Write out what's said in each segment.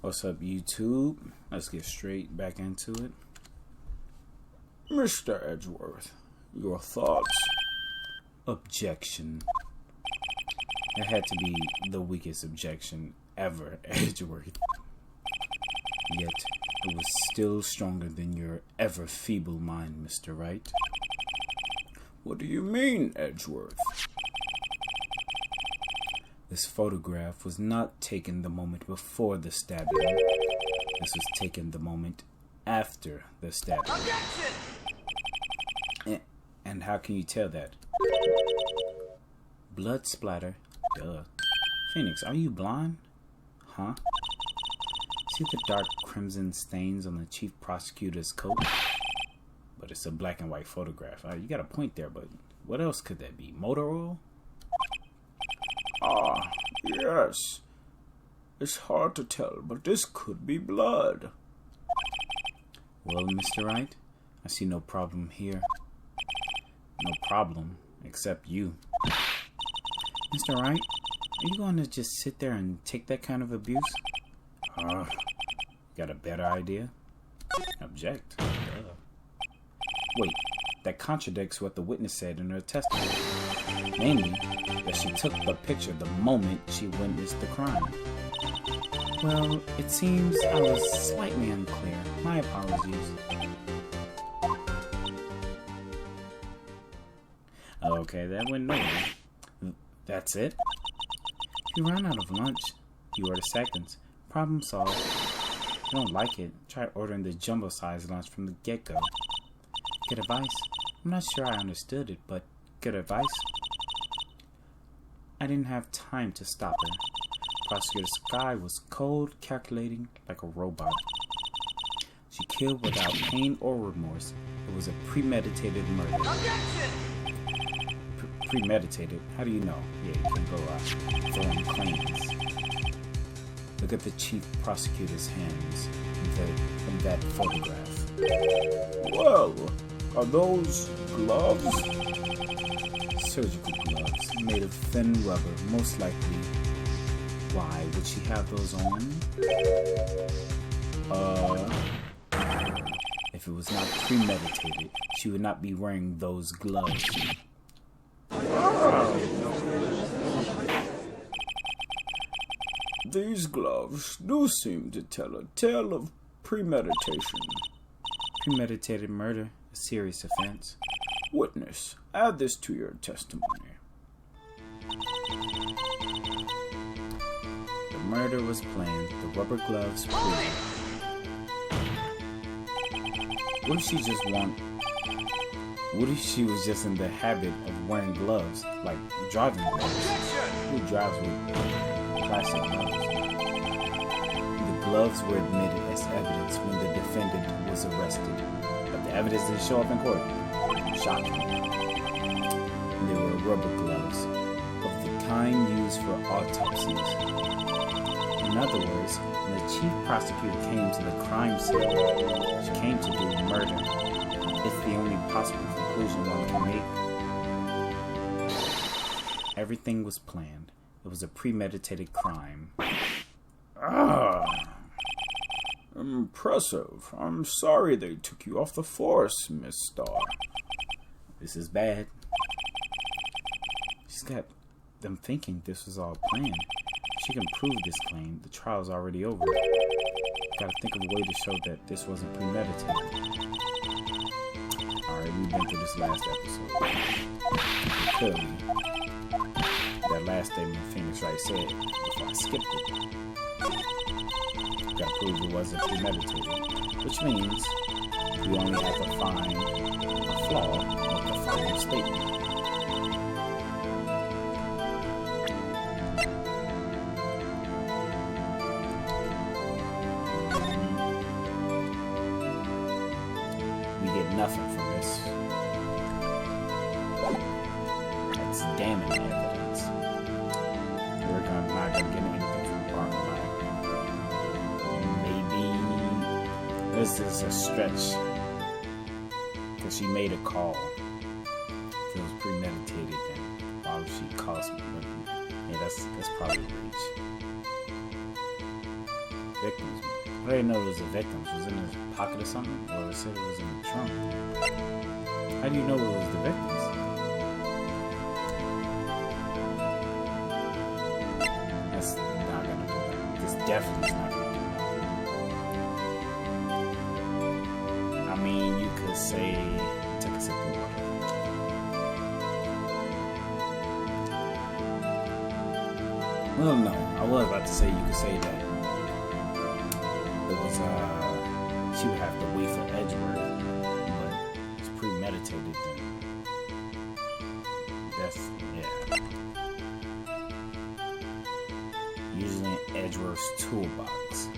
What's up, YouTube? Let's get straight back into it. Mr. Edgeworth, your thoughts? Objection. That had to be the weakest objection ever, Edgeworth. Yet, it was still stronger than your ever feeble mind, Mr. Wright. What do you mean, Edgeworth? This photograph was not taken the moment before the stabbing. This was taken the moment after the stabbing. And how can you tell that? Blood splatter. Duh. Phoenix, are you blind? Huh? See the dark crimson stains on the chief prosecutor's coat? But it's a black and white photograph. You got a point there, but what else could that be? Motor oil? Ah, yes. It's hard to tell, but this could be blood. Well, Mr. Wright, I see no problem here. No problem, except you. Mr. Wright, are you going to just sit there and take that kind of abuse? Got a better idea? Object. Wait, that contradicts what the witness said in her testimony. Namely, that she took the picture the moment she witnessed the crime. Well, it seems I was slightly unclear. My apologies. Okay, that went nowhere. That's it? If you run out of lunch, you order seconds. Problem solved. If you don't like it, try ordering the jumbo-sized lunch from the get-go. Good advice. I'm not sure I understood it, but good advice. I didn't have time to stop her. Prosecutor Sky was cold, calculating, like a robot. She killed without pain or remorse. It was a premeditated murder. Premeditated? How do you know? Yeah, you can go throwing claims. Look at the chief prosecutor's hands in that photograph. Well, are those gloves? Surgical gloves made of thin rubber, most likely. Why would she have those on? If it was not premeditated, she would not be wearing those gloves. These gloves do seem to tell a tale of premeditation. Premeditated murder, a serious offense. Witness, add this to your testimony. The murder was planned, the rubber gloves proved. What if she was just in the habit of wearing gloves, like driving gloves? Who drives with plastic gloves? The gloves were admitted as evidence when the defendant was arrested, but the evidence didn't show up in court. Shocking. They were rubber gloves, of the kind used for autopsies. In other words, when the chief prosecutor came to the crime scene, she came to do murder. It's the only possible conclusion one can make. Everything was planned. It was a premeditated crime. Impressive. I'm sorry they took you off the force, Miss Starr. This is bad. She's got them thinking this was all planned. If she can prove this claim, the trial's already over. Gotta think of a way to show that this wasn't premeditated. Alright, we've been through this last episode. Clearly, that last statement Phoenix Wright said before I skipped it. Gotta prove it wasn't premeditated. Which means we only have to find a flaw with the final statement. We get nothing from this. That's damning evidence. We're not gonna get anything from the parking lot. Maybe this is a stretch. Because she made a call. If it was premeditated, then why would she cost me? But yeah, that's probably a reach. victims. I didn't know it was the victims. Was it in his pocket or something? Or it said it was in the trunk. How do you know it was the victims? That's not gonna do that. This definitely is not gonna do that. I mean, you could say, take a sip of water. Well, no, I was about to say you could say that it was, she would have to wait for Edgeworth, but it's premeditated then. That's, yeah. Usually in Edgeworth's toolbox.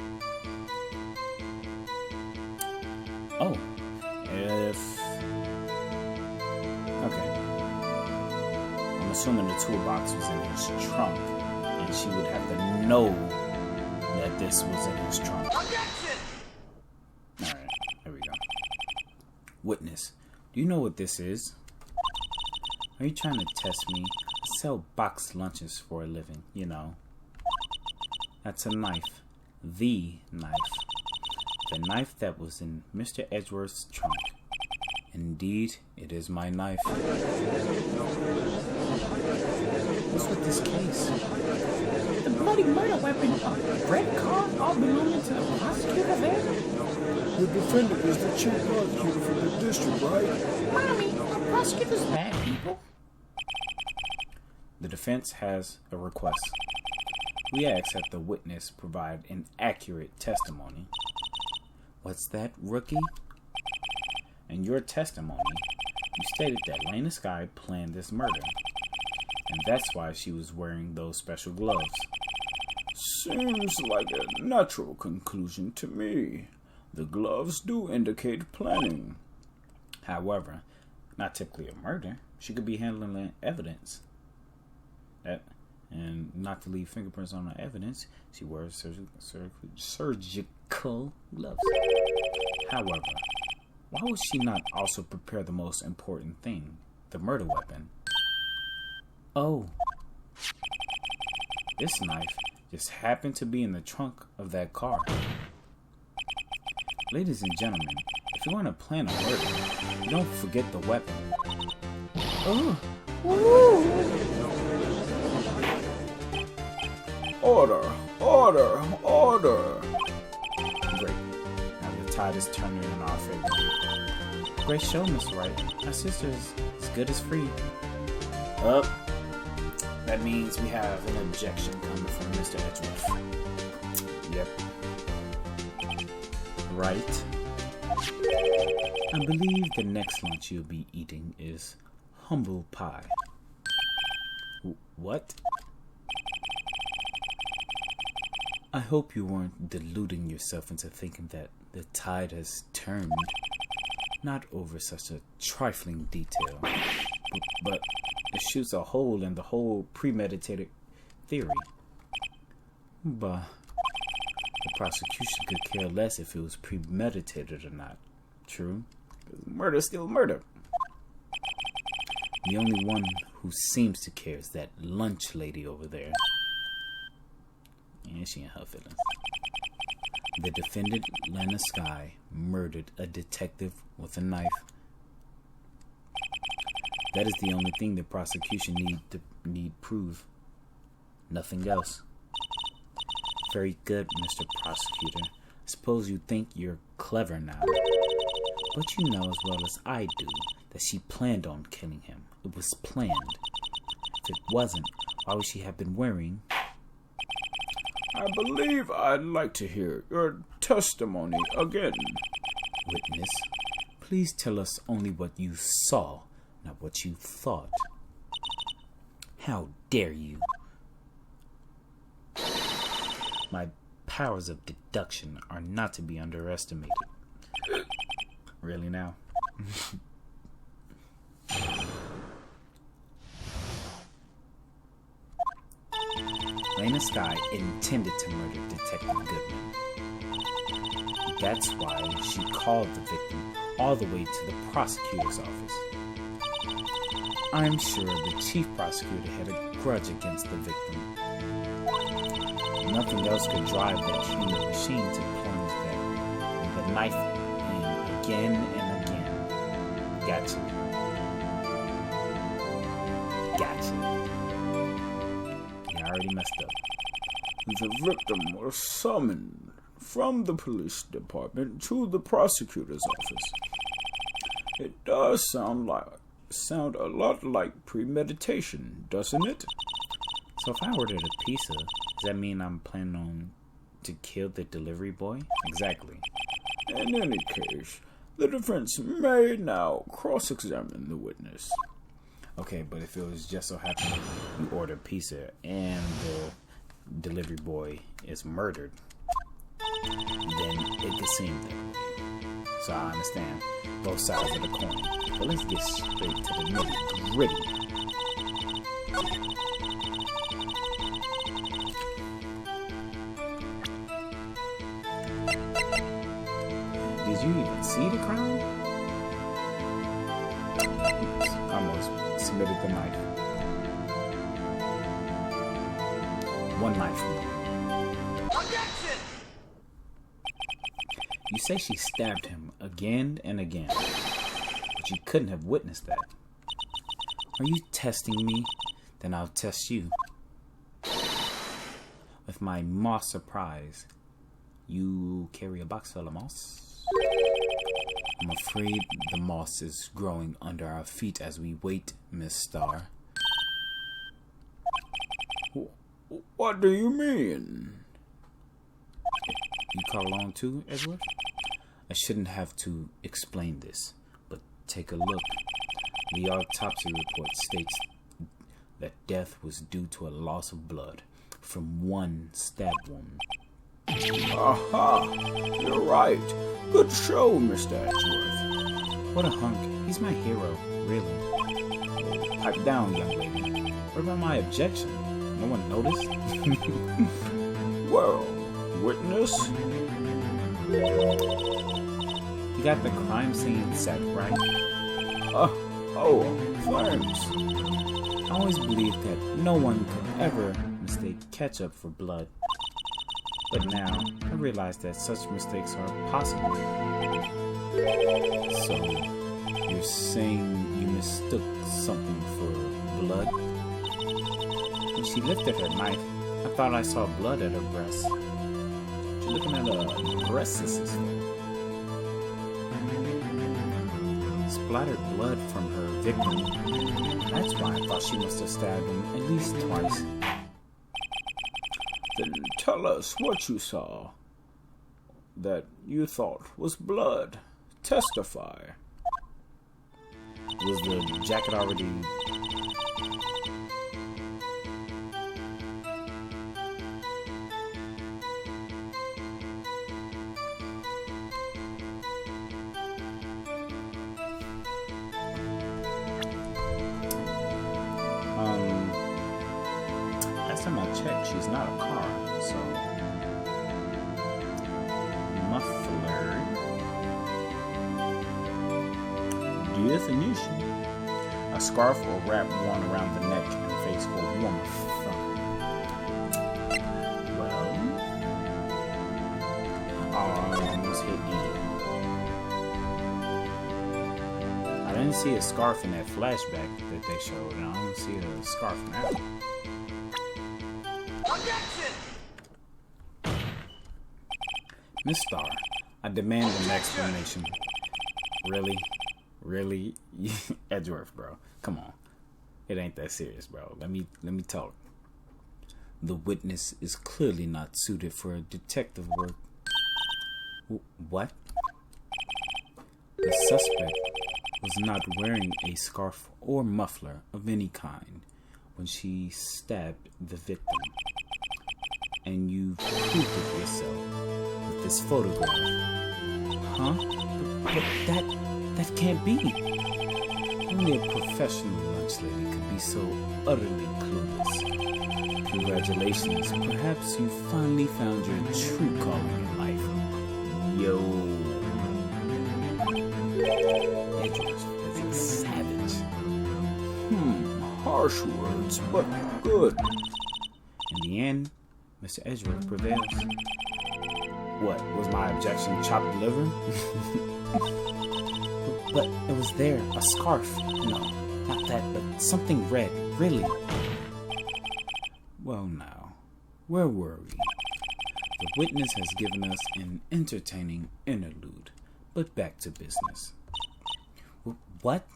Oh, okay. I'm assuming the toolbox was in his trunk. And she would have to know that this was in his trunk. Alright, here we go. Witness, do you know what this is? Are you trying to test me? I sell boxed lunches for a living, you know. That's a knife. The knife. The knife that was in Mr. Edgeworth's trunk. Indeed, it is my knife. What's with this case? The bloody murder weapon, red card, all belonging to the prosecutor there? The defendant is the chief prosecutor for the district, right? Mommy, are prosecutors bad people? The defense has a request. We ask that the witness provide an accurate testimony. What's that, rookie? In your testimony, you stated that Lena Skye planned this murder, and that's why she was wearing those special gloves. Seems like a natural conclusion to me. The gloves do indicate planning. However, not typically a murder. She could be handling evidence. And not to leave fingerprints on the evidence, she wears surgical gloves. However, why would she not also prepare the most important thing, the murder weapon? Oh, this knife just happened to be in the trunk of that car. Ladies and gentlemen, if you want to plan a murder, don't forget the weapon. Oh, woo! Order! Order! Order! Great. Now the tide is turning in our favor. Great show, Miss Wright. Our sister is as good as free. Up. That means we have an objection coming from Mr. Edgeworth. Yep. Right. I believe the next lunch you'll be eating is humble pie. What? I hope you weren't deluding yourself into thinking that the tide has turned. Not over such a trifling detail, but it shoots a hole in the whole premeditated theory. But the prosecution could care less if it was premeditated or not. True? Murder is still murder. The only one who seems to care is that lunch lady over there. And she in her feelings. The defendant, Lena Skye, murdered a detective with a knife. That is the only thing the prosecution need prove. Nothing else. Very good, Mr. Prosecutor. I suppose you think you're clever now. But you know as well as I do that she planned on killing him. It was planned. If it wasn't, why would she have been wearing... I believe I'd like to hear your testimony again. Witness, please tell us only what you saw, not what you thought. How dare you? My powers of deduction are not to be underestimated. Really now? Lena Skye intended to murder Detective Goodman. That's why she called the victim all the way to the prosecutor's office. I'm sure the chief prosecutor had a grudge against the victim. Nothing else could drive that human machine to plunge the knife in again and again. Gotcha. You already messed up. The victim was summoned from the police department to the prosecutor's office. It does sound a lot like premeditation, doesn't it? So if I ordered a pizza, does that mean I'm planning on to kill the delivery boy? Exactly. In any case, the defense may now cross-examine the witness. Okay, but if it was just so happened you order pizza and the delivery boy is murdered, then it's the same thing. So I understand both sides of the coin. But let's get straight to the nitty-gritty. Did you even see the crime? Oops, almost submitted the knife. One knife. Objection! You say she stabbed him again and again, but you couldn't have witnessed that. Are you testing me? Then I'll test you. With my moss surprise. You carry a box full of moss? I'm afraid the moss is growing under our feet as we wait, Miss Starr. What do you mean? You caught along too, Edward? I shouldn't have to explain this, but take a look. The autopsy report states that death was due to a loss of blood from one stab wound. Aha! You're right. Good show, Mr. Edgeworth. What a hunk. He's my hero, really. Pipe down, young lady. What about my objection? No one noticed? Well, witness? You got the crime scene set, right? Thanks. I always believed that no one could ever mistake ketchup for blood. But now, I realize that such mistakes are possible. So, you're saying you mistook something for blood? When she lifted her knife, I thought I saw blood at her breast. You're looking at a breast sister. Splattered blood from her victim. That's why I thought she must have stabbed him at least twice. Then tell us what you saw that you thought was blood. Testify. Was the jacket already... Last time I checked, she's not a car, so... Muffler... Definition. A scarf or wrap worn around the neck and face for warmth. Well... I almost hit E. I didn't see a scarf in that flashback that they showed, and I don't see a scarf now. Objection! Miss Starr, I demand an explanation. Really? Really? Edgeworth, bro. Come on. It ain't that serious, bro. Let me talk. The witness is clearly not suited for detective work. What? The suspect was not wearing a scarf or muffler of any kind when she stabbed the victim. And you proved it yourself with this photograph. Huh? But that can't be. Only a professional lunch lady could be so utterly clueless. Congratulations, perhaps you finally found your true calling in life. Yo. Edgeworth is a savage. Harsh words, but good. In the end, Mr. Edgeworth prevails. What, was my objection chopped liver? But it was there, a scarf. No, not that, but something red, really. Well now, where were we? The witness has given us an entertaining interlude, but back to business. What?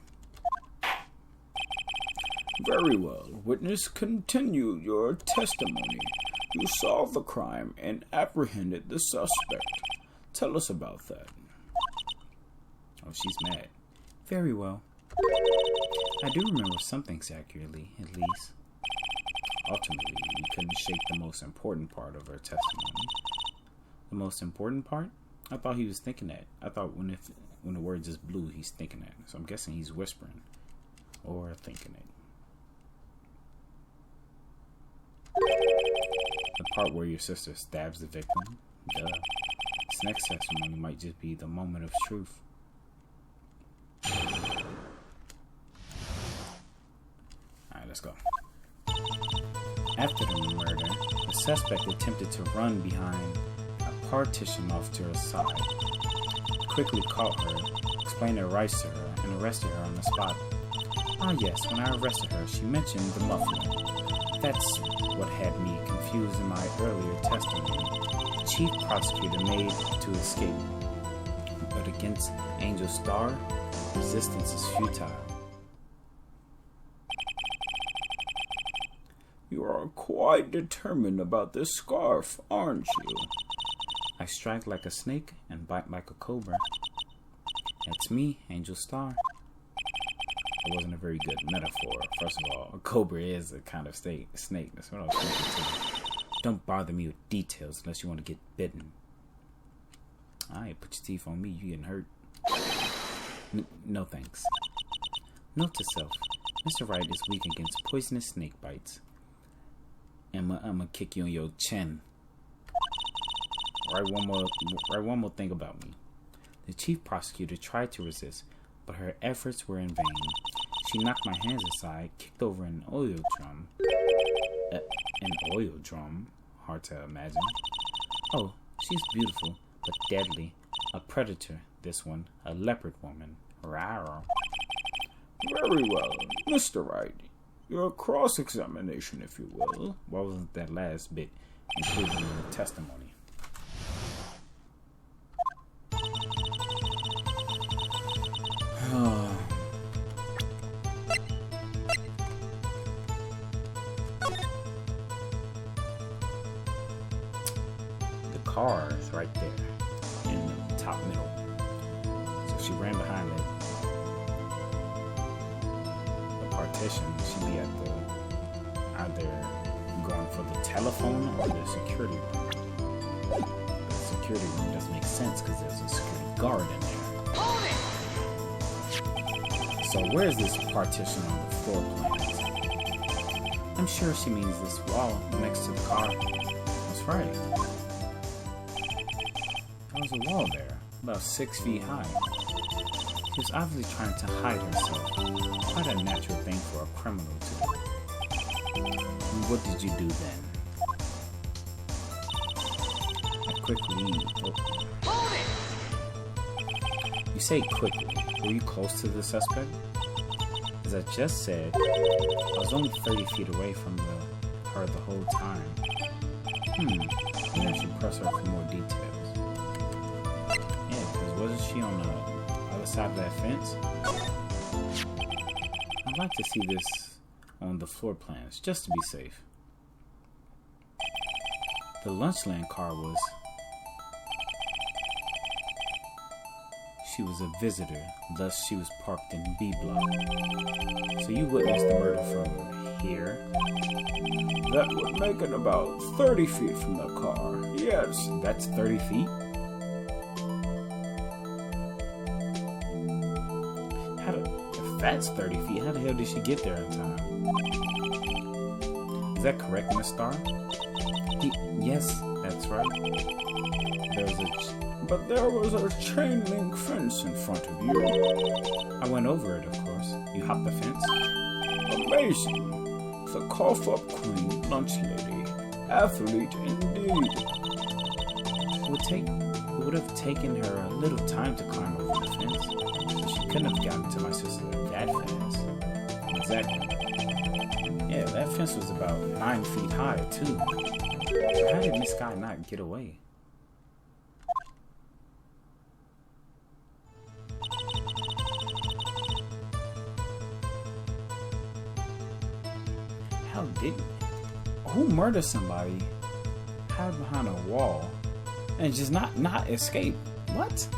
Very well. Witness, continue your testimony. You solved the crime and apprehended the suspect. Tell us about that. Oh, she's mad. Very well. I do remember some things accurately, at least. Ultimately, we couldn't shake the most important part of her testimony. The most important part? I thought he was thinking that. I thought when the word just blew, he's thinking that. So I'm guessing he's whispering or thinking it. The part where your sister stabs the victim? Duh. This next testimony might just be the moment of truth. Alright, let's go. After the murder, the suspect attempted to run behind a partition off to her side. He quickly caught her, explained her rights to her, and arrested her on the spot. Ah yes, when I arrested her, she mentioned the muffler. That's what had me confused in my earlier testimony. The chief prosecutor made to escape. But against Angel Star, resistance is futile. You are quite determined about this scarf, aren't you? I strike like a snake and bite like a cobra. That's me, Angel Star. It wasn't a very good metaphor. First of all, a cobra is a kind of snake. That's what I was thinking too. Don't bother me with details unless you want to get bitten. Alright, put your teeth on me. You getting hurt. No thanks. Note to self. Mr. Wright is weak against poisonous snake bites. I'm gonna kick you in your chin. Write one more thing about me. The chief prosecutor tried to resist, but her efforts were in vain. She knocked my hands aside, kicked over an oil drum. An oil drum? Hard to imagine. Oh, she's beautiful, but deadly. A predator, this one. A leopard woman. Rawr. Very well. Mr. Wright, your cross-examination, if you will. Why wasn't that last bit included in the testimony? The car is right there in the top middle. So she ran behind it. The partition. She'd be at the either going for the telephone or the security room. The security room doesn't make sense because there's a security guard in there. So where's this partition on the floor plan? I'm sure she means this wall next to the car. That's right. There was a wall there, about 6 feet high. She was obviously trying to hide herself. Quite a natural thing for a criminal to do. And what did you do then? I quickly... You say quickly. Were you close to the suspect? As I just said, I was only 30 feet away from her the whole time. Maybe I should press her for more details. Yeah, because wasn't she on the other side of that fence? I'd like to see this on the floor plans, just to be safe. The Lunchland car was... She was a visitor, thus she was parked in B block. So you witnessed the murder from here? That would make it about 30 feet from the car. Yes. That's 30 feet? If that's 30 feet, how the hell did she get there in time? Is that correct, Miss Starr? Yes, that's right. But there was a chain link fence in front of you. I went over it, of course. You hopped the fence? Amazing. The cough-up queen lunch lady. athlete indeed. It would have taken her a little time to climb over the fence, so she couldn't have gotten to my sister that fast. Exactly. Yeah, that fence was about 9 feet high, too. So how did Miss Sky not get away? Who murdered somebody, hide behind a wall, and just not escape? What?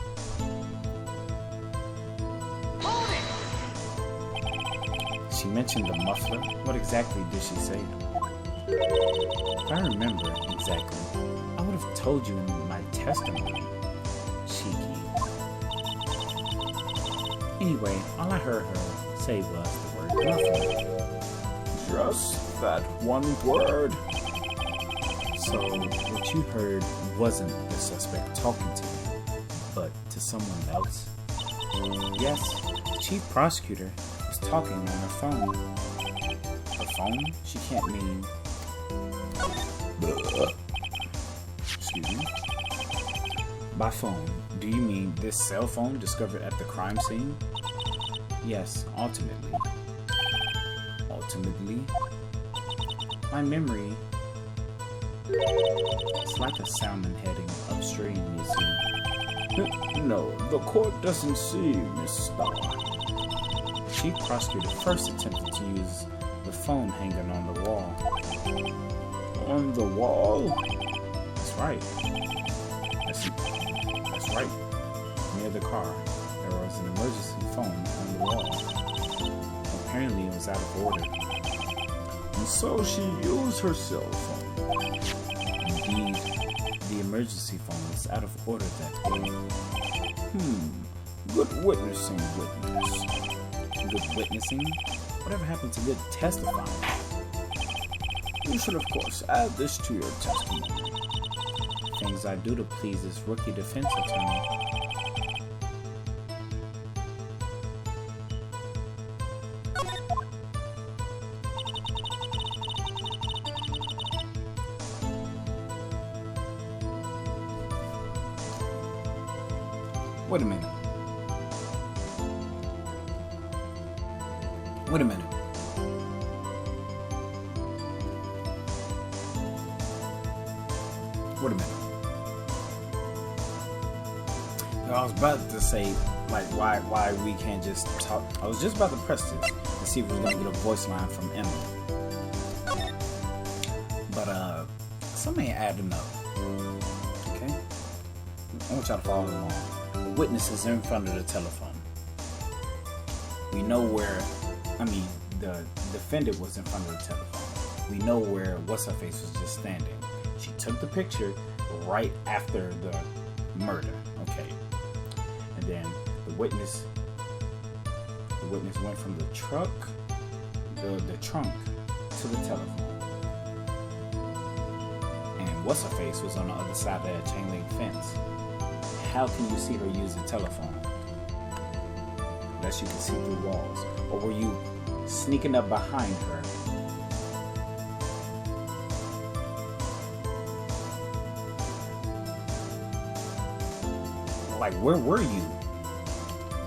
Hold it! She mentioned the muffler. What exactly did she say? If I remember exactly, I would have told you in my testimony. Cheeky. Anyway, all I heard her say was the word muffler. Just that one word. So, what you heard wasn't the suspect talking to you, but to someone else? Yes, the chief prosecutor was talking on her phone. Her phone? She can't mean... Excuse me? By phone, do you mean this cell phone discovered at the crime scene? Yes, ultimately. My memory, it's like a salmon heading upstream, you see. No, the court doesn't see, Miss Star. The chief prosecutor first attempted to use the phone hanging on the wall. On the wall? That's right. That's right. Near the car, there was an emergency phone on the wall. Apparently it was out of order. And so she used her cell phone. Indeed, the emergency phone was out of order that day. Good witnessing, witness. Good witnessing? Whatever happened to good testifying? You should, of course, add this to your testimony. Things I do to please this rookie defense attorney. Wait a minute. Wait a minute. Wait a minute. I was about to say, like, why we can't just talk. I was just about to press this to see if we were gonna get a voice line from Emma. But something ain't adding up. Okay? I want y'all to follow along. The witness is in front of the telephone. We know where, the defendant was in front of the telephone. We know where What's-Her-Face was just standing. She took the picture right after the murder. Okay. And then the witness went from the trunk to the telephone. And What's-Her-Face was on the other side of that chain link fence. How can you see her use the telephone? Unless you can see through walls. Or were you sneaking up behind her? Like, where were you?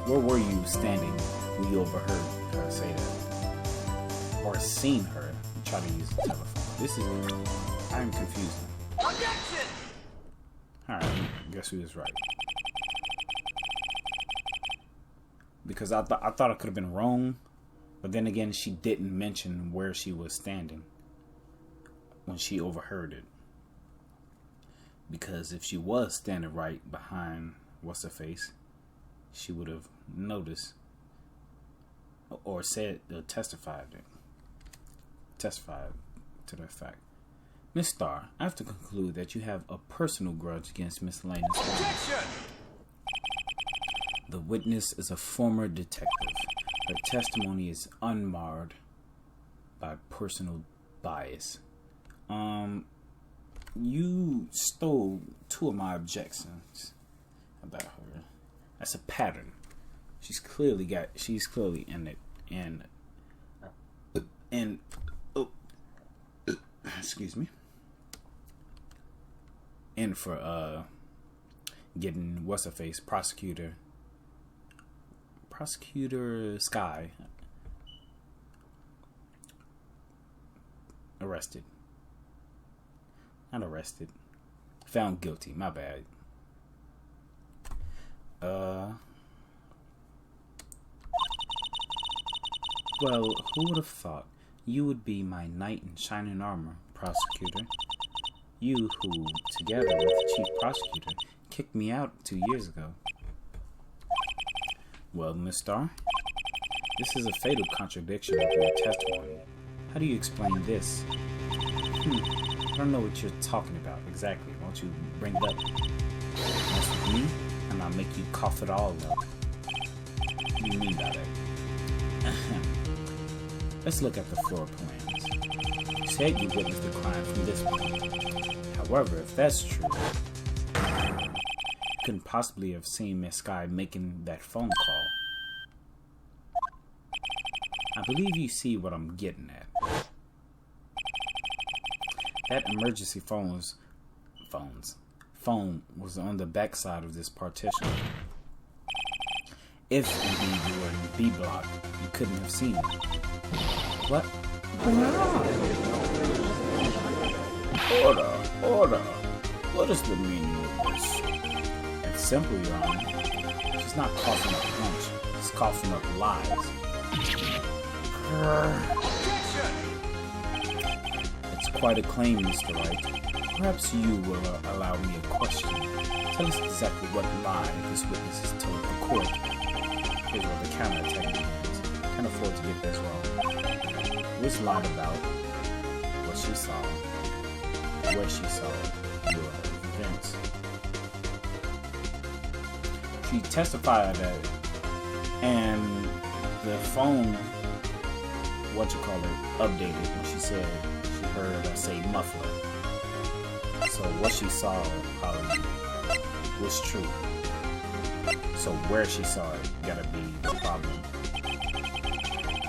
Where were you standing when you overheard her say that? Or seen her try to use the telephone? I'm confused. Objection! Alright, guess we was right. Because I thought it could have been wrong, but then again, she didn't mention where she was standing when she overheard it. Because if she was standing right behind What's-Her-Face, she would have noticed or said or testified to that fact. Miss Starr, I have to conclude that you have a personal grudge against Miss Lane. Objection! The witness is a former detective. Her testimony is unmarred by personal bias. You stole two of my objections about her. That's a pattern. She's clearly in it. And excuse me. in for getting what's her face prosecutor Sky arrested. Not arrested. Found guilty. My bad. Well, who would have thought you would be my knight in shining armor, prosecutor? You who, together with the chief prosecutor, kicked me out 2 years ago. Well, Miss Starr, this is a fatal contradiction of your testimony. How do you explain this? I don't know what you're talking about exactly. Won't you bring it up? Mess with me, and I'll make you cough it all up. What do you mean by that? Let's look at the floor plans. You said you witnessed the crime from this point. However, if that's true, you couldn't possibly have seen Miss Sky making that phone call. I believe you see what I'm getting at. That emergency phone was on the back side of this partition. If indeed you were in B block, you couldn't have seen it. What? Order. What is the meaning of this? It's simple, Your Honor. She's not coughing up punch. She's coughing up lies. It's quite a claim, Mr. Wright. Perhaps you will allow me a question. Tell us exactly what lie this witness has told the court. Here's where the counterattack begins. Can't afford to get this wrong. Which lied about what she saw, where she saw your events. She testified that, and the phone, updated when she said she heard us say muffler. So what she saw was true. So where she saw it gotta be the problem.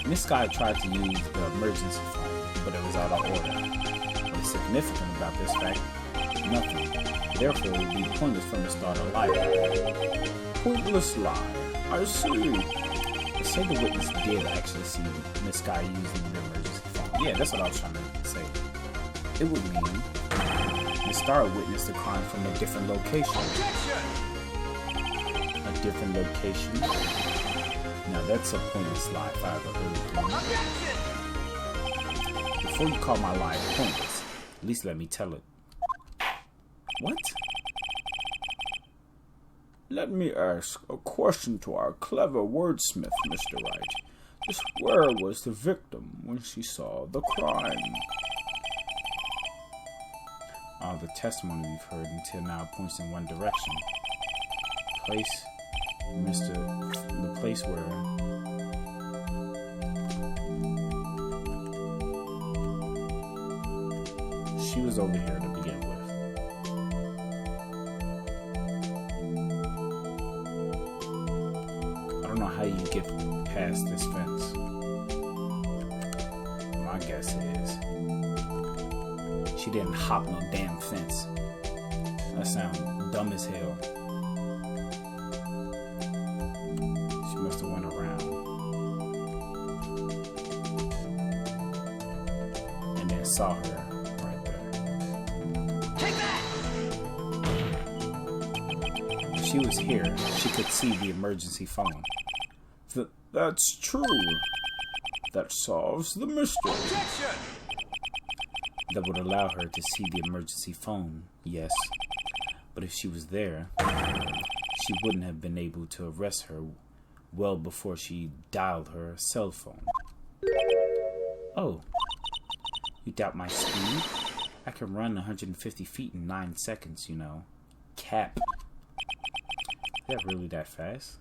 Miss Sky tried to use the emergency phone, but it was out of order. What's significant about this fact? Nothing. Therefore, it would be pointless for Miss Star to lie. Pointless lie. I see. But say the witness did actually see Miss Sky using the emergency phone. Yeah, that's what I was trying to say. It would mean Miss Star witnessed the crime from a different location. A different location? Now that's a pointless lie if I ever heard one. Before you call my lie pointless, at least let me tell it. What? Let me ask a question to our clever wordsmith, Mr. Wright. Just where was the victim when she saw the crime? All the testimony we've heard until now points in one direction. The place where she was over here to begin with. I don't know how you get past this fence. My guess is she didn't hop no damn fence. That sounds dumb as hell. She must have went around and then saw her right there. Take that! If she was here, she could see the emergency phone. That's true. That solves the mystery. Objection! That would allow her to see the emergency phone, yes. But if she was there, she wouldn't have been able to arrest her well before she dialed her cell phone. Oh, you doubt my speed? I can run 150 feet in 9 seconds, you know. Cap. Is that really that fast?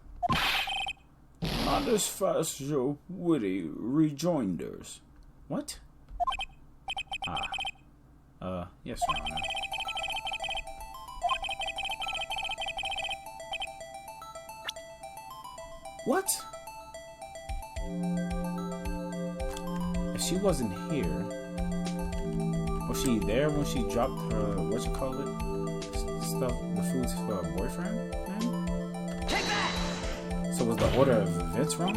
Not as fast as your witty rejoinders. What? Yes, Your Honor. What? If she wasn't here, was she there when she dropped her, stuff, the foods for her boyfriend? Man? Take that! So was the order of events wrong?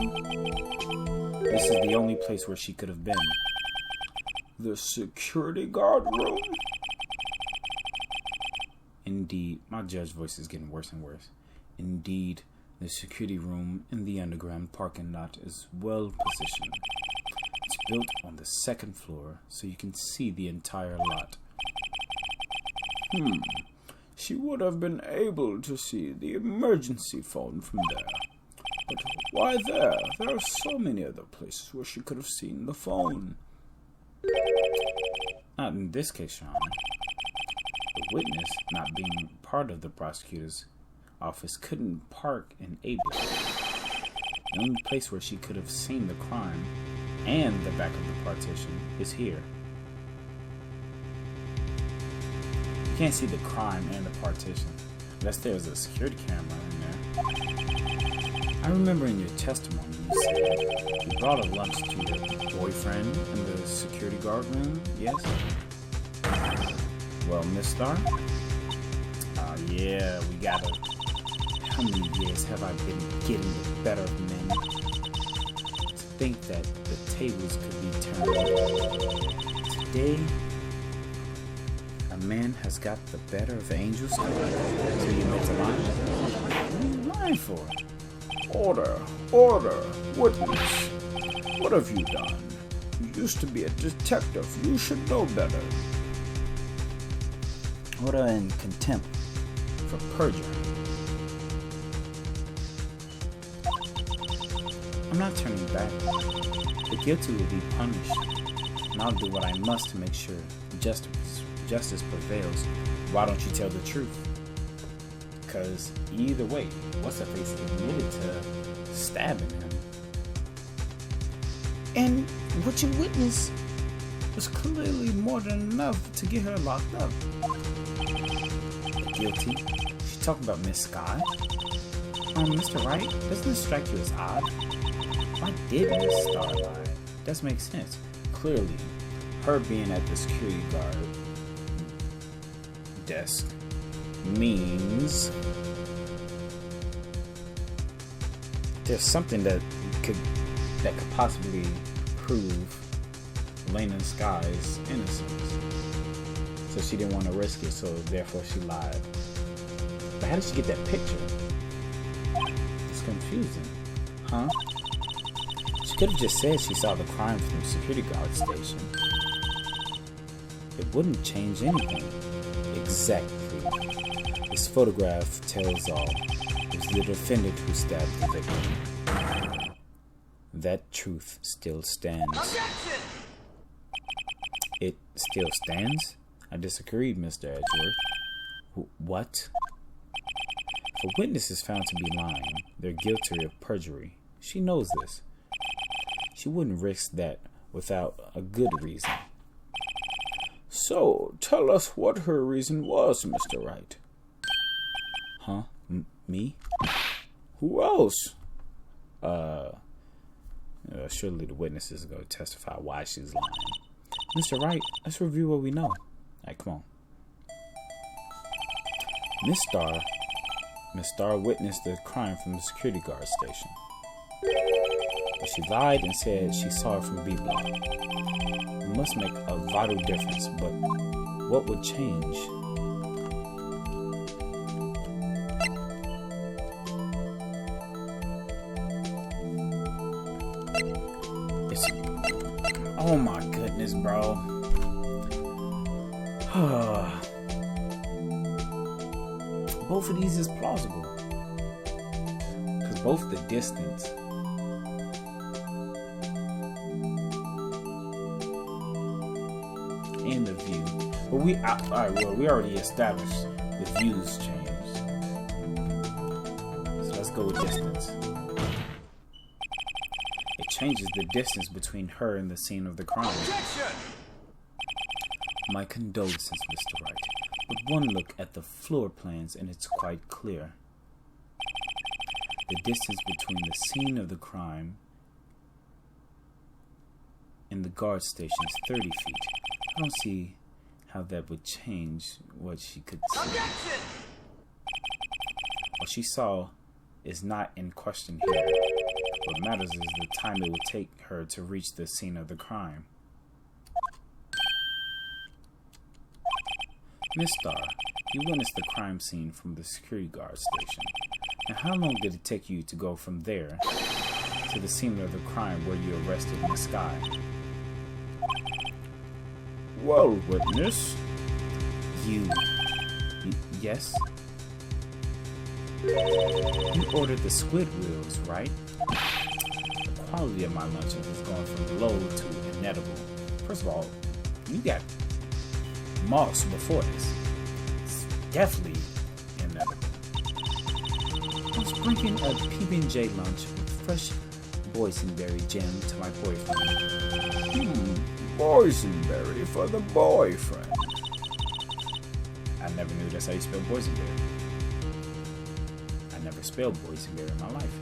This is the only place where she could have been. The security guard room? Indeed, my judge voice is getting worse and worse. Indeed, the security room in the underground parking lot is well positioned. It's built on the second floor, so you can see the entire lot. She would have been able to see the emergency phone from there. But why there? There are so many other places where she could have seen the phone. Not in this case, Your Honor. The witness, not being part of the prosecutor's office, couldn't park in A block. The only place where she could have seen the crime and the back of the partition is here. You can't see the crime and the partition unless there's a security camera in there. I remember in your testimony you said you brought a lunch to your boyfriend in the security guard room, yes? Well, Miss Starr? Yeah, we gotta... How many years have I been getting the better of men? To think that the tables could be turned. Today, a man has got the better of angels? So you meant to lie? What are you lying for? Order! Order! Witness! What have you done? You used to be a detective. You should know better. Order in contempt for perjury. I'm not turning back. The guilty will be punished, and I'll do what I must to make sure justice prevails. Why don't you tell the truth? Because either way, what's-her-face admitted to stabbing him. And what you witnessed was clearly more than enough to get her locked up. Guilty? She talking about Miss Scott? Mr. Wright, doesn't this strike you as odd? Why did Miss Starr lie? Doesn't make sense. Clearly, her being at the security guard desk means there's something that could possibly prove Lena Sky's innocence. So she didn't want to risk it, so therefore she lied. But how did she get that picture? It's confusing. Huh? She could have just said she saw the crime from the security guard station. It wouldn't change anything. Exactly. This photograph tells all. It was the defendant who stabbed the victim. That truth still stands. Objection! It still stands? I disagreed, Mr. Edgeworth. What? If a witness is found to be lying, they're guilty of perjury. She knows this. She wouldn't risk that without a good reason. So, tell us what her reason was, Mr. Wright. Huh? Me? Who else? Surely the witness is going to testify why she's lying. Mr. Wright, let's review what we know. All right, come on. Miss Starr witnessed the crime from the security guard station. But she lied and said she saw it from B block. It must make a vital difference, but what would change? Oh my goodness, bro. Both of these is plausible. Because both the distance and the view. But we already established the views changed. So let's go with distance. It changes the distance between her and the scene of the crime. Objection! My condolences, Mr. Wright. But one look at the floor plans and it's quite clear. The distance between the scene of the crime and the guard station is 30 feet. I don't see how that would change what she could see. Objection! What she saw is not in question here. What matters is the time it would take her to reach the scene of the crime. Miss Starr, you witnessed the crime scene from the security guard station. Now, how long did it take you to go from there to the scene of the crime where you arrested Miss Sky? Well, witness. Yes? You ordered the squid wheels, right? The quality of my luncheon is going from low to inedible. First of all, you got moss before this. It's definitely inedible. I was bringing a PB&J lunch with fresh boysenberry jam to my boyfriend. Boysenberry for the boyfriend. I never knew that's how you spell boysenberry. I never spelled boysenberry in my life.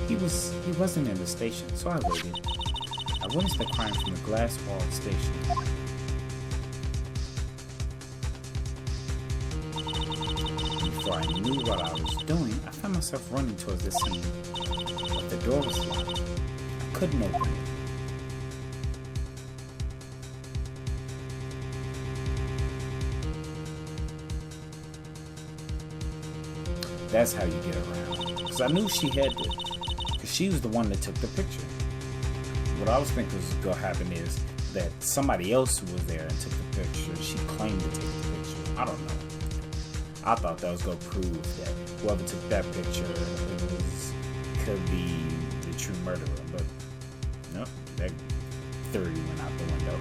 He wasn't in the station, so I waited. I witnessed the crime from the glass-walled station. Before I knew what I was doing, I found myself running towards the scene. But the door was locked. I couldn't open it. That's how you get around. Because I knew she had to. Because she was the one that took the picture. What I was thinking was going to happen is that somebody else was there and took the picture. She claimed to take the picture. I don't know. I thought that was going to prove that whoever took that picture could be the true murderer. But no, that theory went out the window.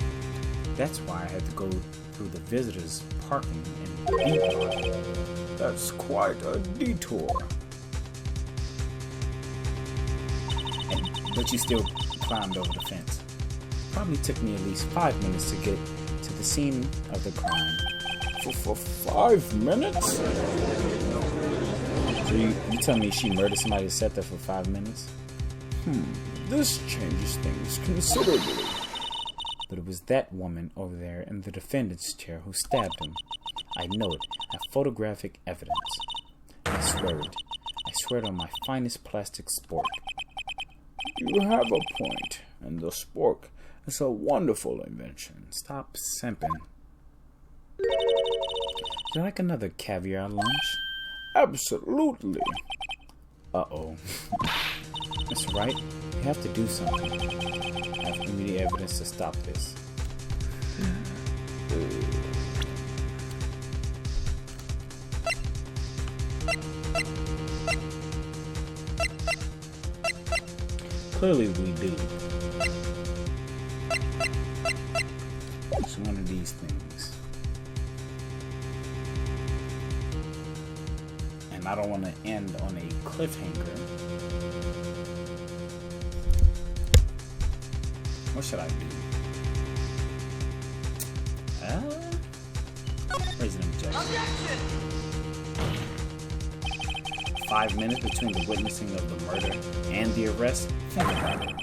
That's why I had to go through the visitors' parking and beat block. That's quite a detour. But you still climbed over the fence. Probably took me at least 5 minutes to get to the scene of the crime. For 5 minutes? So you tell me she murdered somebody and sat there for 5 minutes? This changes things considerably. But it was that woman over there in the defendant's chair who stabbed him. I know it. I have photographic evidence. I swear it. I swear it on my finest plastic spork. You have a point, and the spork is a wonderful invention. Stop simping. You like another caviar lunch? Absolutely. Uh-oh. Mr. Wright, you have to do something. I have immediate evidence to stop this. Clearly we do. It's one of these things. And I don't want to end on a cliffhanger. What should I do? Raise an objection. 5 minutes between the witnessing of the murder and the arrest? Think about it.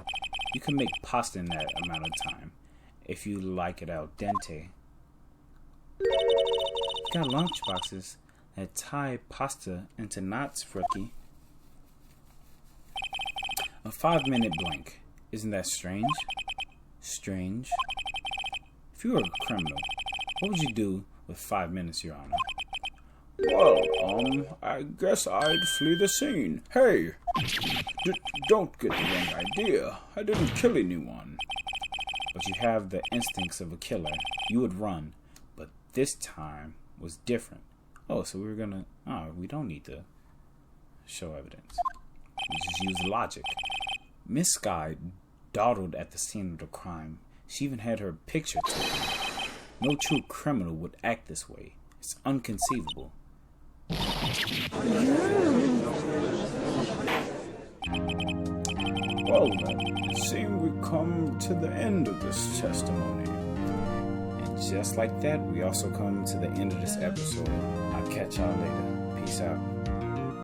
You can make pasta in that amount of time if you like it al dente. You got lunch boxes that tie pasta into knots, rookie. A 5-minute blank. Isn't that strange? Strange. If you were a criminal, what would you do with 5 minutes, Your Honor? Well, I guess I'd flee the scene. Hey, don't get the wrong idea. I didn't kill anyone. But you have the instincts of a killer. You would run, but this time was different. Oh, so we don't need to show evidence. We just use logic. Miss Sky dawdled at the scene of the crime. She even had her picture taken. No true criminal would act this way. It's inconceivable. Well then, it seems we come to the end of this testimony. And just like that, we also come to the end of this episode. I'll catch y'all later. Peace out.